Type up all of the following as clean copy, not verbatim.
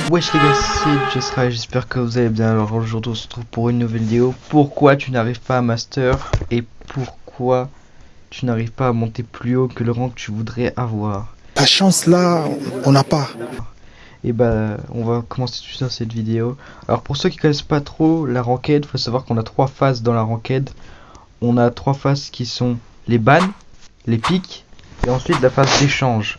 Wesh les gars, c'est Jessra, j'espère que vous allez bien. Alors aujourd'hui on se retrouve pour une nouvelle vidéo. Pourquoi tu n'arrives pas à master et pourquoi tu n'arrives pas à monter plus haut que le rang que tu voudrais avoir? La chance là, on n'a pas. Et bah on va commencer tout de suite dans cette vidéo. Alors pour ceux qui connaissent pas trop la ranked, faut savoir qu'on a trois phases dans la ranked. On a trois phases qui sont les bans, les pics et ensuite la phase d'échange.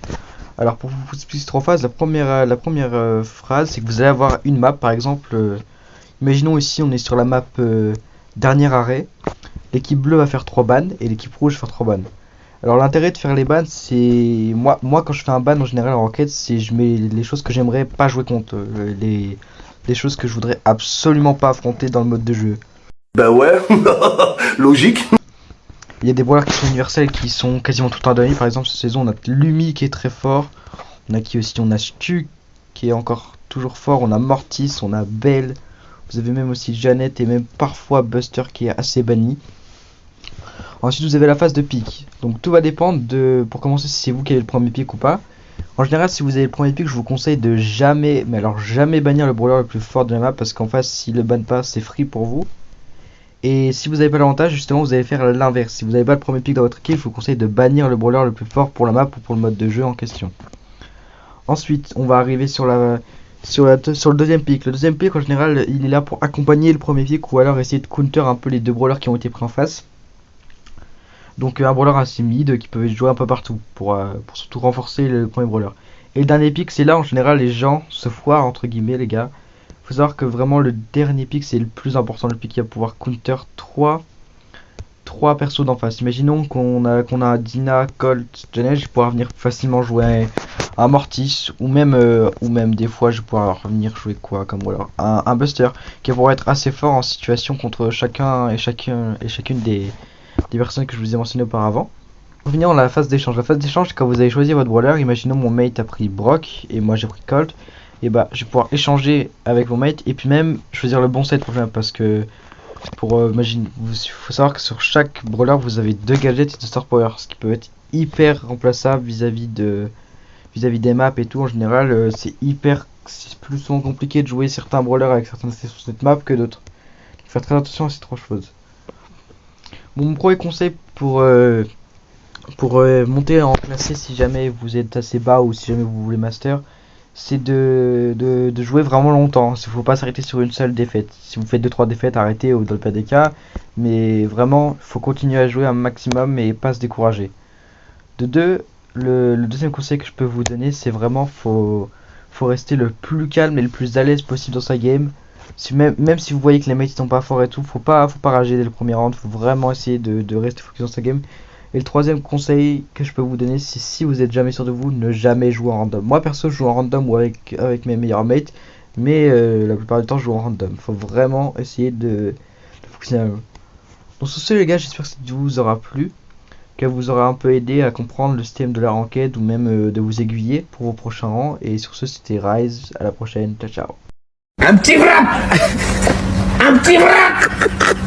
Alors pour vous expliquer ces trois phases, la première phrase c'est que vous allez avoir une map par exemple. Imaginons ici on est sur la map dernier arrêt. L'équipe bleue va faire 3 bans et l'équipe rouge va faire 3 bans. Alors l'intérêt de faire les bans c'est... Moi quand je fais un ban en général en enquête c'est je mets les choses que j'aimerais pas jouer contre. Les choses que je voudrais absolument pas affronter dans le mode de jeu. Bah ouais, logique. Il y a des brawlers qui sont universels qui sont quasiment tout le temps dernier. Par exemple cette saison on a Lumi qui est très fort. On a qui aussi? On a Stu qui est encore toujours fort. On a Mortis, on a Belle. Vous avez même aussi Jeannette et même parfois Buster qui est assez banni. Ensuite vous avez la phase de pique. Donc tout va dépendre de, pour commencer, si c'est vous qui avez le premier pick ou pas. En général si vous avez le premier pick je vous conseille de jamais, mais alors jamais bannir le brawler le plus fort de la map. Parce qu'en face s'il le banne pas c'est free pour vous. Et si vous n'avez pas l'avantage, justement, vous allez faire l'inverse. Si vous n'avez pas le premier pick dans votre équipe, je vous conseille de bannir le brawler le plus fort pour la map ou pour le mode de jeu en question. Ensuite, on va arriver sur le deuxième pick. Le deuxième pick, en général, il est là pour accompagner le premier pick ou alors essayer de counter un peu les deux brawlers qui ont été pris en face. Donc un brawler assez mid qui peut jouer un peu partout pour surtout renforcer le premier brawler. Et le dernier pick, c'est là en général les gens se foirent entre guillemets les gars. Faut savoir que vraiment le dernier pick c'est le plus important, le pick qui va pouvoir counter 3 persos d'en face. Imaginons qu'on a Dina, Colt, Janet, je vais pouvoir venir facilement jouer un Mortis ou même des fois je vais pouvoir venir jouer quoi comme voilà un Buster qui va pouvoir être assez fort en situation contre chacune des personnes que je vous ai mentionné auparavant. Pour finir, on a la phase d'échange. La phase d'échange c'est quand vous avez choisi votre brawler. Imaginons mon mate a pris Brock et moi j'ai pris Colt. Et bah je vais pouvoir échanger avec mon mate et puis même choisir le bon set pour faire parce que il faut savoir que sur chaque brawler vous avez 2 gadgets et 2 star power, ce qui peut être hyper remplaçable vis-à-vis des maps et tout. En général c'est plus souvent compliqué de jouer certains brawlers avec certains sur cette map que d'autres. Donc faire très attention à ces trois choses. Mon premier conseil pour monter en classé si jamais vous êtes assez bas ou si jamais vous voulez master, c'est de jouer vraiment longtemps. Il ne faut pas s'arrêter sur une seule défaite. Si vous faites 2-3 défaites, arrêtez ou dans le pire des cas. Mais vraiment, il faut continuer à jouer un maximum et pas se décourager. De deux, le deuxième conseil que je peux vous donner, c'est vraiment faut rester le plus calme et le plus à l'aise possible dans sa game. Même si vous voyez que les mates sont pas forts et tout, faut pas rager dès le premier round. Faut vraiment essayer de rester focus dans sa game. Et le troisième conseil que je peux vous donner, c'est si vous êtes jamais sûr de vous, ne jamais jouer en random. Moi perso je joue en random ou avec mes meilleurs mates, mais la plupart du temps je joue en random. Faut vraiment essayer de focuser à eux. Donc sur ce les gars, j'espère que cette vidéo vous aura plu, qu'elle vous aura un peu aidé à comprendre le système de la ranked ou même de vous aiguiller pour vos prochains rangs. Et sur ce c'était Rise, à la prochaine, ciao ciao. Un petit wrap. Un petit wrap.